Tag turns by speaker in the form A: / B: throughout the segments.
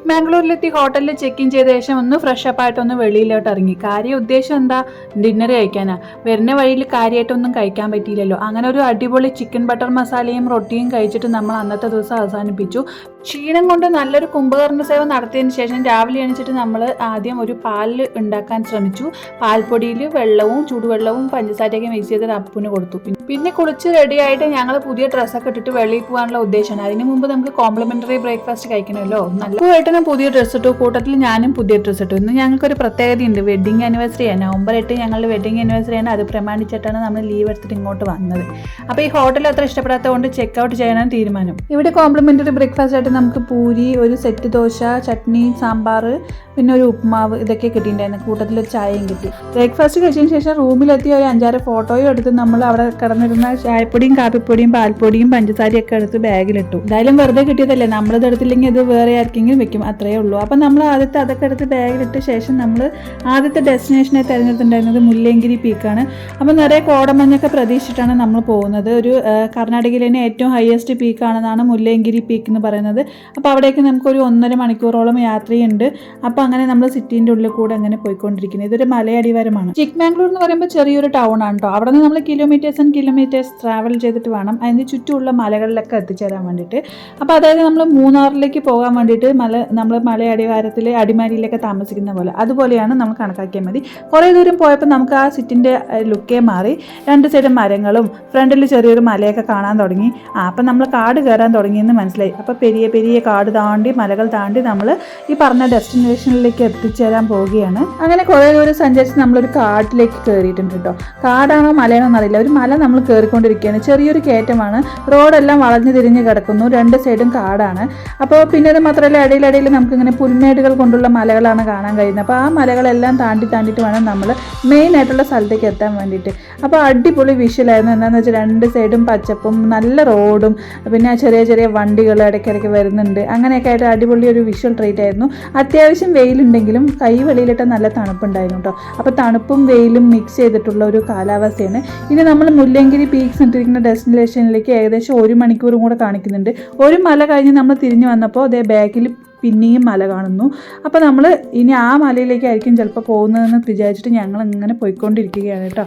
A: ചിക്ക്മാംഗ്ലൂരിലെത്തി ഹോട്ടലിൽ check in ചെയ്ത ശേഷം ഒന്ന് ഫ്രഷ് അപ്പ് ആയിട്ടൊന്ന് വെളിയിലോട്ട് ഇറങ്ങി. ഉദ്ദേശം എന്താ, ഡിന്നർ കഴിക്കാനാ. വരുന്ന വഴിയിൽ കാര്യമായിട്ടൊന്നും കഴിക്കാൻ പറ്റിയില്ലല്ലോ. അങ്ങനെ ഒരു അടിപൊളി ചിക്കൻ ബട്ടർ മസാലയും റൊട്ടിയും കഴിച്ചിട്ട് നമ്മൾ അന്നത്തെ ദിവസം അവസാനിപ്പിച്ചു. ക്ഷീണം കൊണ്ട് നല്ലൊരു കുംഭകർണ സേവ നടത്തിയതിന് ശേഷം രാവിലെ എണീച്ചിട്ട് നമ്മൾ ആദ്യം ഒരു പാല് ഉണ്ടാക്കാൻ ശ്രമിച്ചു. പാൽപ്പൊടിയിൽ വെള്ളവും ചൂടുവെള്ളവും പഞ്ചസാരയൊക്കെ മിക്സ് ചെയ്ത് അപ്പുന് കൊടുത്തു. പിന്നെ കുളിച്ച് റെഡിയായിട്ട് ഞങ്ങൾ പുതിയ ഡ്രസ്സൊക്കെ ഇട്ടിട്ട് വെളിയിൽ പോകാനുള്ള ഉദ്ദേശമാണ്. അതിന് മുമ്പ് നമുക്ക് കോംപ്ലിമെന്ററി ബ്രേക്ക്ഫാസ്റ്റ് കഴിക്കണമല്ലോ. നല്ല പുതിയ ഡ്രസ്സ് ഇട്ടു, കൂട്ടത്തിൽ ഞാനും പുതിയ ഡ്രസ്സ് ഇട്ടു. ഇന്ന് ഞങ്ങൾക്കൊരു പ്രത്യേകതയുണ്ട്. വെഡിങ് ആനിവേഴ്സറിയാണ്, November 8 ഞങ്ങളുടെ വെഡിങ് ആനിവേഴ്സറിയാണ്. അത് പ്രമാണിച്ചിട്ടാണ് നമ്മൾ ലീവ് എടുത്തിട്ട് ഇങ്ങോട്ട് വന്നത്. അപ്പോൾ ഈ ഹോട്ടൽ അത്ര ഇഷ്ടപ്പെടാത്തതുകൊണ്ട് ചെക്ക് ഔട്ട് ചെയ്യാനാണ് തീരുമാനം. ഇവിടെ കോംപ്ലിമെന്ററി ബ്രേക്ക്ഫാസ്റ്റ് ആയിട്ട് നമുക്ക് പൂരി, ഒരു സെറ്റ് ദോശ, ചട്നി, സാമ്പാർ, പിന്നെ ഒരു ഉപ്പുമാവ് ഇതൊക്കെ കിട്ടിയിട്ടുണ്ടായിരുന്നു. കൂട്ടത്തിൽ ഒരു ചായയും കിട്ടി. ബ്രേക്ക്ഫാസ്റ്റ് കഴിച്ചതിന് ശേഷം റൂമിലെത്തി ഒരു 5-6 ഫോട്ടോയും എടുത്ത് നമ്മൾ അവിടെ കിടന്നിരുന്ന ചായപ്പൊടിയും കാപ്പിപ്പൊടിയും പാൽപ്പൊടിയും പഞ്ചസാരയും ഒക്കെ എടുത്ത് ബാഗിലിട്ടു. എന്തായാലും വെറുതെ കിട്ടിയതല്ലേ, നമ്മളിത് എടുത്തില്ലെങ്കിൽ ഇത് വേറെ ആർക്കെങ്കിലും വെക്കും, അത്രയേ ഉള്ളൂ. അപ്പം നമ്മൾ ആദ്യത്തെ അതൊക്കെ എടുത്ത് ബാഗിലിട്ട ശേഷം നമ്മൾ ആദ്യത്തെ ഡെസ്റ്റിനേഷനെ തിരഞ്ഞെടുത്തിട്ടുണ്ടായിരുന്നത് മുല്ലയങ്കിരി പീക്കാണ്. അപ്പം നിറയെ കോടമഞ്ഞൊക്കെ പ്രതീക്ഷിച്ചിട്ടാണ് നമ്മൾ പോകുന്നത്. ഒരു കർണാടകയിലെ തന്നെ ഏറ്റവും ഹയസ്റ്റ് പീക്കാണെന്നാണ് മുല്ലയങ്കിരി പീക്ക് എന്ന് പറയുന്നത്. അപ്പോൾ അവിടേക്ക് നമുക്കൊരു 1.5 മണിക്കൂറോളം യാത്രയുണ്ട്. അപ്പോൾ അങ്ങനെ നമ്മൾ സിറ്റീൻ്റെ ഉള്ളിൽ കൂടെ അങ്ങനെ പോയിക്കൊണ്ടിരിക്കുന്നത്. ഇതൊരു മലയടിവാരമാണ്. ചിക്ക്മാംഗ്ലൂർ എന്ന് പറയുമ്പോൾ ചെറിയൊരു ടൗൺ ആണ് കേട്ടോ. അവിടെ നിന്ന് നമ്മൾ കിലോമീറ്റേഴ്സ് ട്രാവൽ ചെയ്തിട്ട് വേണം അതിന് ചുറ്റുമുള്ള മലകളിലൊക്കെ എത്തിച്ചേരാൻ വേണ്ടിയിട്ട്. അപ്പോൾ അതായത് നമ്മൾ മൂന്നാറിലേക്ക് പോകാൻ വേണ്ടിയിട്ട് നമ്മൾ മലയടിവാരത്തിൽ അടിമാലിയിലൊക്കെ താമസിക്കുന്ന പോലെ അതുപോലെയാണ് നമ്മൾ കണക്കാക്കിയാൽ മതി. കുറേ ദൂരം പോയപ്പോൾ നമുക്ക് ആ സിറ്റിൻ്റെ ലുക്കേ മാറി. 2 സൈഡും മരങ്ങളും ഫ്രണ്ടിൽ ചെറിയൊരു മലയൊക്കെ കാണാൻ തുടങ്ങി. അപ്പം നമ്മൾ കാട് കയറാൻ തുടങ്ങിയെന്ന് മനസ്സിലായി. അപ്പോൾ പെരിയ കാട് താണ്ടി മലകൾ താണ്ടി നമ്മൾ ഈ പറഞ്ഞ ഡെസ്റ്റിനേഷനിലേക്ക് എത്തിച്ചേരാൻ പോവുകയാണ്. അങ്ങനെ കുറേ ദൂരം സഞ്ചരിച്ച് നമ്മളൊരു കാട്ടിലേക്ക് കയറിയിട്ടുണ്ട് കേട്ടോ. കാടാണോ മലയാണോ എന്നറിയില്ല. ഒരു മല നമ്മൾ കയറിക്കൊണ്ടിരിക്കുകയാണ്. ചെറിയൊരു കയറ്റമാണ്. റോഡെല്ലാം വളഞ്ഞു തിരിഞ്ഞ് കിടക്കുന്നു. 2 സൈഡും കാടാണ്. അപ്പോൾ പിന്നെ അത് മാത്രമല്ല ഇടയിലിടയിൽ നമുക്കിങ്ങനെ പുൽമേടുകൾ കൊണ്ടുള്ള മലകളാണ് കാണാൻ കഴിയുന്നത്. അപ്പോൾ ആ മലകളെല്ലാം താണ്ടിയിട്ട് വേണം നമ്മൾ മെയിൻ ആയിട്ടുള്ള സ്ഥലത്തേക്ക് എത്താൻ വേണ്ടിയിട്ട്. അപ്പോൾ അടിപൊളി വിഷ്വലായിരുന്നു. എന്താണെന്ന് വെച്ചാൽ 2 സൈഡും പച്ചപ്പും നല്ല റോഡും പിന്നെ ചെറിയ വണ്ടികൾ ഇടയ്ക്കിടയ്ക്ക് വരുന്നുണ്ട്. അങ്ങനെയൊക്കെ ആയിട്ട് അടിപൊളി ഒരു വിഷ്വൽ ട്രീറ്റ് ആയിരുന്നു. അത്യാവശ്യം വെയിലുണ്ടെങ്കിലും കൈ വെളിയിലിട്ട് നല്ല തണുപ്പുണ്ടായിരുന്നു കേട്ടോ. അപ്പോൾ തണുപ്പും വെയിലും മിക്സ് ചെയ്തിട്ടുള്ള ഒരു കാലാവസ്ഥയാണ്. ഇനി നമ്മൾ മുല്ലയങ്കിരി പീക്സ് ഇട്ടിരിക്കുന്ന ഡെസ്റ്റിനേഷനിലേക്ക് ഏകദേശം 1 മണിക്കൂറും കൂടെ കാണിക്കുന്നുണ്ട്. ഒരു മല കഴിഞ്ഞ് നമ്മൾ തിരിഞ്ഞു വന്നപ്പോൾ അതേ ബാക്കിൽ പിന്നെയും മല കാണുന്നു. അപ്പോൾ നമ്മൾ ഇനി ആ മലയിലേക്കായിരിക്കും ചിലപ്പോൾ പോകുന്നതെന്ന് വിചാരിച്ചിട്ട് ഞങ്ങൾ ഇങ്ങനെ പോയിക്കൊണ്ടിരിക്കുകയാണ് കേട്ടോ.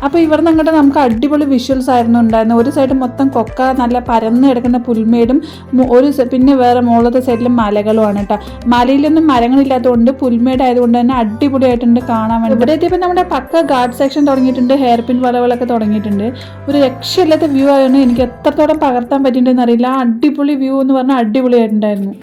A: അപ്പോൾ ഇവിടെ നിന്ന് അങ്ങോട്ട് നമുക്ക് അടിപൊളി വിഷ്വൽസ് ആയിരുന്നു ഉണ്ടായിരുന്നത്. ഒരു സൈഡ് മൊത്തം കൊക്ക, നല്ല പരന്ന് കിടക്കുന്ന പുൽമേടും, പിന്നെ വേറെ മുകളിലത്തെ സൈഡിലും മലകളുമാണ് കേട്ടോ. മലയിലൊന്നും മരങ്ങളില്ലാത്തതുകൊണ്ട് പുൽമേടായതുകൊണ്ട് തന്നെ അടിപൊളിയായിട്ടുണ്ട് കാണാൻ വേണ്ടി. ഇവിടെ എത്തിയപ്പോൾ നമ്മുടെ പക്ക ഗാർഡ് സെക്ഷൻ തുടങ്ങിയിട്ടുണ്ട്. ഹെയർ പിൻ വളകളൊക്കെ തുടങ്ങിയിട്ടുണ്ട്. ഒരു രക്ഷയില്ലാത്ത വ്യൂ ആയിരുന്നു. എനിക്ക് എത്രത്തോളം പകർത്താൻ പറ്റിയിട്ടുണ്ടെന്ന് അറിയില്ല. അടിപൊളി വ്യൂ എന്ന് പറഞ്ഞാൽ അടിപൊളിയായിട്ടുണ്ടായിരുന്നു.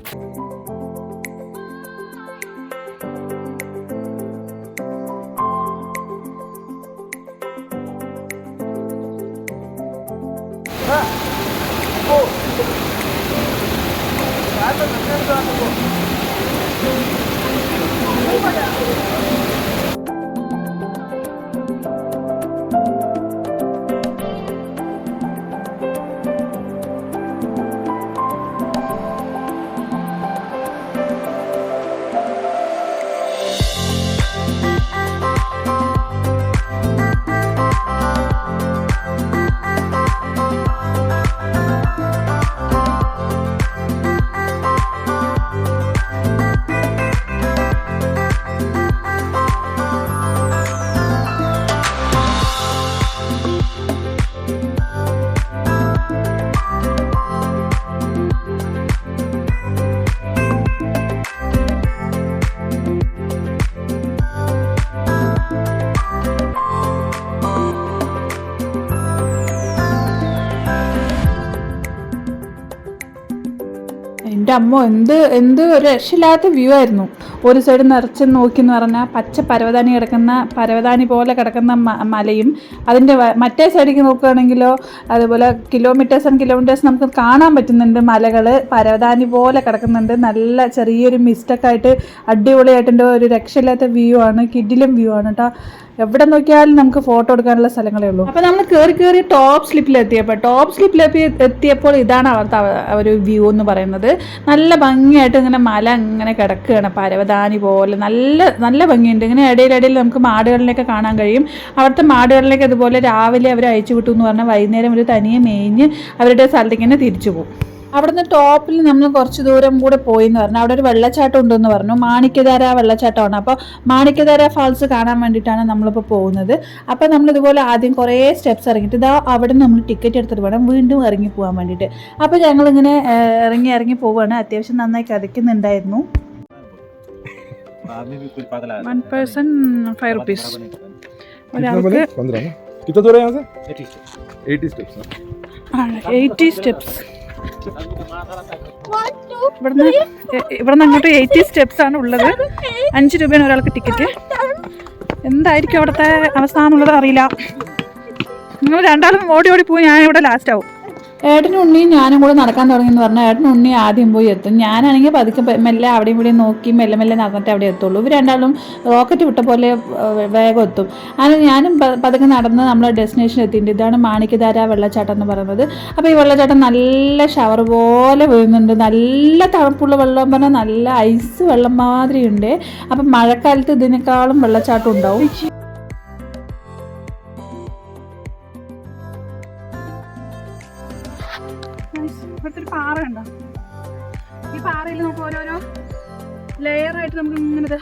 A: എൻ്റെ അമ്മ എന്ത് ഒരു രക്ഷയില്ലാത്ത വ്യൂ ആയിരുന്നു. ഒരു സൈഡ് നിറച്ച് നോക്കിയെന്ന് പറഞ്ഞാൽ പച്ച പരവതാനി പോലെ കിടക്കുന്ന മലയും, അതിൻ്റെ മറ്റേ സൈഡിലേക്ക് നോക്കുകയാണെങ്കിലോ അതുപോലെ കിലോമീറ്റേഴ്സ് നമുക്ക് കാണാൻ പറ്റുന്നുണ്ട്. മലകൾ പരവതാനി പോലെ കിടക്കുന്നുണ്ട്. നല്ല ചെറിയൊരു മിസ്റ്റൊക്കെ ആയിട്ട് അടിപൊളിയായിട്ടുണ്ട്. ഒരു രക്ഷയില്ലാത്ത വ്യൂ ആണ്, കിടിലം വ്യൂ ആണ് കേട്ടോ. എവിടെ നോക്കിയാലും നമുക്ക് ഫോട്ടോ എടുക്കാനുള്ള സ്ഥലങ്ങളേ ഉള്ളൂ. അപ്പോൾ നമ്മൾ കയറി ടോപ്പ് സ്ലിപ്പിലെത്തിയപ്പോൾ ഇതാണ് അവിടുത്തെ ഒരു വ്യൂ എന്ന് പറയുന്നത്. നല്ല ഭംഗിയായിട്ട് ഇങ്ങനെ മല ഇങ്ങനെ കിടക്കുകയാണ് പരവതാനി പോലെ. നല്ല ഭംഗിയുണ്ട്. ഇങ്ങനെ ഇടയിലിടയിൽ നമുക്ക് മാടുകളിലേക്ക് കാണാൻ കഴിയും. അവിടുത്തെ മാടുകളിലേക്ക് അതുപോലെ രാവിലെ അവർ അയച്ചു വിട്ടു എന്ന് പറഞ്ഞാൽ വൈകുന്നേരം ഒരു തനിയെ മേഞ്ഞ് അവരുടെ സ്ഥലത്തേക്ക് തന്നെ തിരിച്ചു പോകും. അവിടുന്ന് ടോപ്പിൽ നമ്മൾ കുറച്ച് ദൂരം കൂടെ പോയി എന്ന് പറഞ്ഞു. അവിടെ ഒരു വെള്ളച്ചാട്ടം ഉണ്ടെന്ന് പറഞ്ഞു. മാണിക്യധാര വെള്ളച്ചാട്ടമാണ്. അപ്പോൾ മാണിക്യധാര ഫാൾസ് കാണാൻ വേണ്ടിയിട്ടാണ് നമ്മളിപ്പോൾ പോകുന്നത്. അപ്പോൾ നമ്മളിതുപോലെ ആദ്യം കുറേ സ്റ്റെപ്സ് ഇറങ്ങിയിട്ട് അവിടെ നമ്മൾ ടിക്കറ്റ് എടുത്തിട്ട് വേണം വീണ്ടും ഇറങ്ങി പോകാൻ വേണ്ടിയിട്ട്. അപ്പോൾ ഞങ്ങളിങ്ങനെ ഇറങ്ങി പോവുകയാണ്. അത്യാവശ്യം നന്നായി കഥയ്ക്കുന്നുണ്ടായിരുന്നു. 1 person 5 rupees. ഒരാൾക്ക് 80 steps. ഇവിടുന്ന് അങ്ങോട്ട് 80 സ്റ്റെപ്സ് ആണ് ഉള്ളത്. 5 രൂപയാണ് ഒരാൾക്ക് ടിക്കറ്റ്. എന്തായിരിക്കും അവിടുത്തെ അവസ്ഥ എന്നുള്ളത് അറിയില്ല. നിങ്ങൾ രണ്ടാളും ഓടി പോയി, ഞാൻ ഇവിടെ ലാസ്റ്റ് ആവും. ഏട്ടനും ഉണ്ണിയും ഞാനും കൂടെ നടക്കാൻ തുടങ്ങിയെന്ന് പറഞ്ഞാൽ ഏട്ടനും ഉണ്ണി ആദ്യം പോയി എത്തും. ഞാനാണെങ്കിൽ പതുക്കെ മെല്ലെ അവിടെയും ഇവിടെയും നോക്കി മെല്ലെ നടന്നിട്ട് അവിടെ എത്തുള്ളൂ. ഇവർ രണ്ടാളും റോക്കറ്റ് വിട്ട പോലെ വേഗം എത്തും. അങ്ങനെ ഞാനും പതുക്കെ നടന്ന് നമ്മളെ ഡെസ്റ്റിനേഷൻ എത്തിയിട്ടുണ്ട്. ഇതാണ് മാണിക്യധാര വെള്ളച്ചാട്ടം എന്ന് പറയുന്നത്. അപ്പോൾ ഈ വെള്ളച്ചാട്ടം നല്ല ഷവർ പോലെ വീഴുന്നുണ്ട്. നല്ല തണുപ്പുള്ള വെള്ളം പറഞ്ഞാൽ നല്ല ഐസ് വെള്ളം മാതിരി ഉണ്ട്. അപ്പം മഴക്കാലത്ത് ഇതിനേക്കാളും വെള്ളച്ചാട്ടം ഉണ്ടാവും. ഇവിടുത്തെ ഒരു പാറ ഉണ്ടോ? ഈ പാറയിൽ നമുക്ക് ഓരോരോ ലെയറായിട്ട് നമുക്ക് ഇങ്ങനെ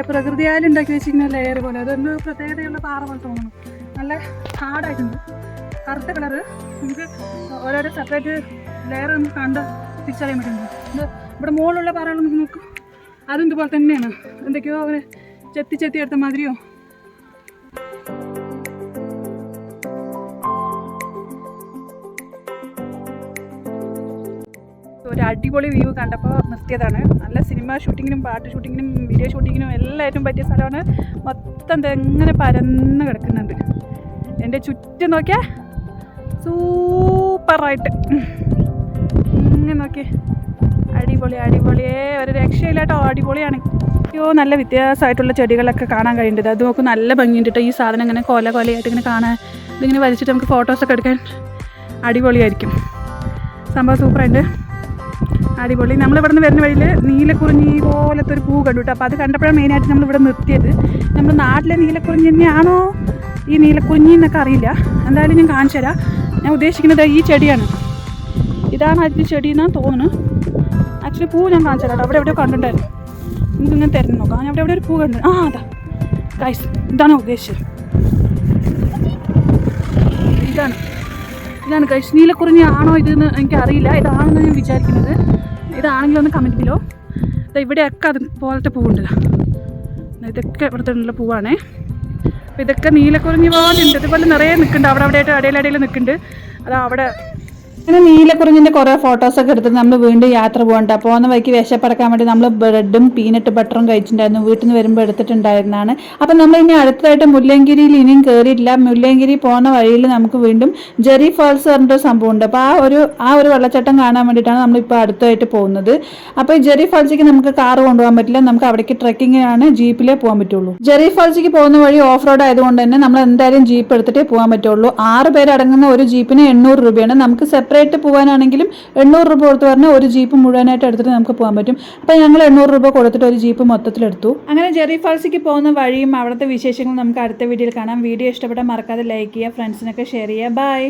A: പ്രകൃതിയാൽ ഉണ്ടാക്കി വെച്ചിരിക്കുന്ന ലെയർ പോലെ. അതൊന്ന് പ്രത്യേകതയുള്ള പാറ പോലെ തോന്നുന്നു. നല്ല ഹാർഡായിട്ടുണ്ട്, കറുത്ത കളറ്. നമുക്ക് ഓരോരോ സെപ്പറേറ്റ് ലെയർ നമുക്ക് കണ്ട് തിരിച്ചറിയാൻ പറ്റുന്നുണ്ട്. ഇവിടെ മുകളിലുള്ള പാറകൾ നമുക്ക് നോക്കും, അതും ഇതുപോലെ തന്നെയാണ്. എന്തൊക്കെയോ അങ്ങനെ ചെത്തി എടുത്ത മാതിരിയോ. ഒരു അടിപൊളി വ്യൂ കണ്ടപ്പോൾ നിർത്തിയതാണ്. നല്ല സിനിമ ഷൂട്ടിങ്ങിനും പാട്ട് ഷൂട്ടിങ്ങിനും വീഡിയോ ഷൂട്ടിങ്ങിനും എല്ലായിട്ടും പറ്റിയ സ്ഥലമാണ്. മൊത്തം എങ്ങനെ പരന്ന് കിടക്കുന്നുണ്ട്. എൻ്റെ ചുറ്റും നോക്കിയാൽ സൂപ്പറായിട്ട് ഇങ്ങനെ നോക്കിയേ, അടിപൊളിയേ, ഒരു രക്ഷയില്ലാട്ടോ, അടിപൊളിയാണ്. അയ്യോ, നല്ല വ്യത്യാസമായിട്ടുള്ള ചെടികളൊക്കെ കാണാൻ കഴിയുന്നുണ്ട്. അത് നോക്കും, നല്ല ഭംഗിയുണ്ട് കേട്ടോ. ഈ സാധനം ഇങ്ങനെ കൊലയായിട്ട് ഇങ്ങനെ കാണാൻ, ഇതിങ്ങനെ വലിച്ചിട്ട് നമുക്ക് ഫോട്ടോസൊക്കെ എടുക്കാൻ അടിപൊളിയായിരിക്കും. സംഭവം സൂപ്പറായിട്ട് അടിപൊളി. നമ്മളിവിടെ നിന്ന് വരുന്ന വഴിയിൽ നീലക്കുറിഞ്ഞി പോലത്തെ ഒരു പൂ കണ്ടു കേട്ടോ. അപ്പോൾ അത് കണ്ടപ്പോഴാണ് മെയിനായിട്ട് നമ്മളിവിടെ നിർത്തിയത്. നമ്മുടെ നാട്ടിലെ നീലക്കുറിഞ്ഞി തന്നെയാണോ ഈ നീലക്കുറിഞ്ഞി എന്നൊക്കെ അറിയില്ല. എന്തായാലും ഞാൻ കാണിച്ചു തരാം. ഞാൻ ഉദ്ദേശിക്കുന്നത് ഈ ചെടിയാണ്. ഇതാണ് അതിൻ്റെ ചെടി എന്നാണ് തോന്നുന്നു. ആക്ച്വലി പൂ ഞാൻ കാണിച്ചു തരാം. അവിടെ എവിടെയോ കണ്ടിട്ടുണ്ടായിരുന്നു. നമുക്കിങ്ങനെ തിരഞ്ഞു നോക്കാം. ഞാൻ അവിടെ ഒരു പൂ കണ്ടു. അതാ ഗൈസ്, ഇതാണ് ഉദ്ദേശിച്ചത്. ഇതാണ് ഗൈസ്. നീലക്കുറിഞ്ഞി ആണോ ഇതെന്ന് എനിക്കറിയില്ല. ഇതാണെന്ന് ഞാൻ വിചാരിക്കുന്നത്. ഇതാണെങ്കിലൊന്ന് കമൻറ്റ് ചെയ്യലോ. ഇവിടെയൊക്കെ അതുപോലത്തെ പൂവുണ്ട്. ഇതൊക്കെ ഇവിടുത്തെ ഉള്ള പൂവാണേ. അപ്പോൾ ഇതൊക്കെ നീലക്കുറിഞ്ഞി പോലെ ഉണ്ട്. ഇതുപോലെ നിറയെ നിൽക്കുന്നുണ്ട്. അവിടെ ഇടയിൽ നിൽക്കുന്നുണ്ട്. അതാ അവിടെ അങ്ങനെ നീലക്കുറിഞ്ഞിൻ്റെ കുറേ ഫോട്ടോസൊക്കെ എടുത്തിട്ട് നമ്മൾ വീണ്ടും യാത്ര പോകണ്ട. പോകുന്ന വഴിക്ക് വിശപ്പടക്കാൻ വേണ്ടി നമ്മൾ ബ്രെഡും പീനട്ട് ബട്ടറും കഴിച്ചിട്ടുണ്ടായിരുന്നു. വീട്ടിൽ നിന്ന് വരുമ്പോൾ എടുത്തിട്ടുണ്ടായിരുന്നതാണ്. അപ്പം നമ്മൾ ഇനി അടുത്തതായിട്ട് മുല്ലയങ്കിരിയിൽ ഇനിയും കയറിയിട്ടില്ല. മുല്ലയങ്കിരി പോകുന്ന വഴിയിൽ നമുക്ക് വീണ്ടും ജെറി ഫാൾസ് പറഞ്ഞിട്ടൊരു സംഭവമുണ്ട്. അപ്പോൾ ആ ഒരു വെള്ളച്ചാട്ടം കാണാൻ വേണ്ടിയിട്ടാണ് നമ്മളിപ്പോൾ അടുത്തായിട്ട് പോകുന്നത്. അപ്പോൾ ഈ ജെറി ഫാൾസിലേക്ക് നമുക്ക് കാറ് കൊണ്ടുപോകാൻ പറ്റില്ല. നമുക്ക് അവിടേക്ക് ട്രെക്കിങ്ങിനാണ് ജീപ്പിലേ പോകാൻ പറ്റുള്ളൂ. ജെറി ഫാൾസിലേക്ക് പോകുന്ന വഴി ഓഫ് റോഡ് ആയതുകൊണ്ട് തന്നെ നമ്മൾ എന്തായാലും ജീപ്പ് എടുത്തിട്ടേ പോകാൻ പറ്റുള്ളൂ. 6 പേരടങ്ങുന്ന ഒരു ജീപ്പിന് 800 രൂപയാണ്. നമുക്ക് സെപ്പറേറ്റ് പോകാനാണെങ്കിലും 800 രൂപ കൊടുത്ത് പറഞ്ഞാൽ ഒരു ജീപ്പ് മുഴുവനായിട്ട് എടുത്തിട്ട് നമുക്ക് പോകാൻ പറ്റും. അപ്പോൾ ഞങ്ങൾ 800 രൂപ കൊടുത്തിട്ട് ഒരു ജീപ്പ് മൊത്തത്തിലെടുത്തു. അങ്ങനെ ജെറി ഫാൾസിലേക്ക് പോകുന്ന വഴിയും അവിടുത്തെ വിശേഷങ്ങളും നമുക്ക് അടുത്ത വീഡിയോയിൽ കാണാം. വീഡിയോ ഇഷ്ടപ്പെട്ടാൽ മറക്കാതെ ലൈക്ക് ചെയ്യുക, ഫ്രണ്ട്സിനൊക്കെ ഷെയർ ചെയ്യുക. ബൈ.